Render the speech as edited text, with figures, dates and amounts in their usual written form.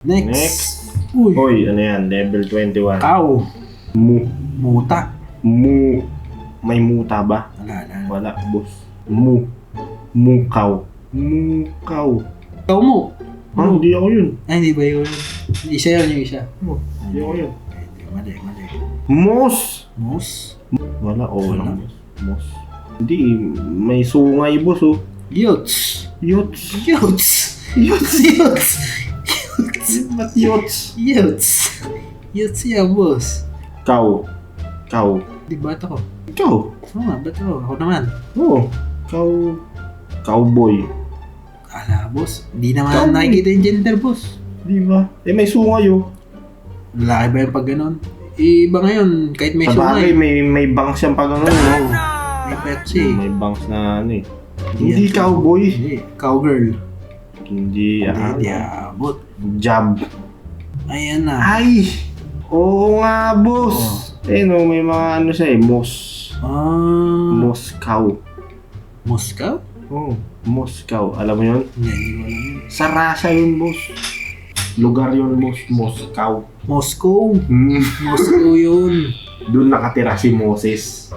Next. Uy. Hoy, ano yan? Level 21. Cow. Mu. Muta. Mu. May muta ba? Wala. Wala, boss. Mu. Mukaw. Mukaw. Cow mo. Ah, hindi ako yun. Ay, hindi ba yun? Isa yun yung isa. Hindi ako yun. Mali. Mos. Moose. Wala, Wala. boss. Mos. Hindi, may sungay, boss, oh. Yots. Yots. Yots. Yots. Ba't yots? Yots yan, boss. Cow. Cow. Di ba ito ko? Ikaw. Oo nga, ba't ako? Ako naman. Oo. Cow. Cowboy. Ala, boss. Di naman Cow. nakikita yung gender, boss. Di ba? Eh, may sungay, oh. Lalaki ba yung pag ganon? Iba ngayon, kahit may Sa bagay, sungay. may bangs yan pag ano, no? May Pepsi. May bangs na ano eh. Hindi cowboy. Hindi. Cowgirl. Hindi, Hindi abot. Jab. Ayan na. Ay! Oo nga, boss. Eh, no, may mga ano siya eh. Moscow. Moscow? Oh, Moscow. Alam mo yun? Hindi ko alam yun. Sa Russia yun, boss. Lugar yun, boss. Moscow. Moscow. Hmm. Moscow yun. Doon nakatira si Moses.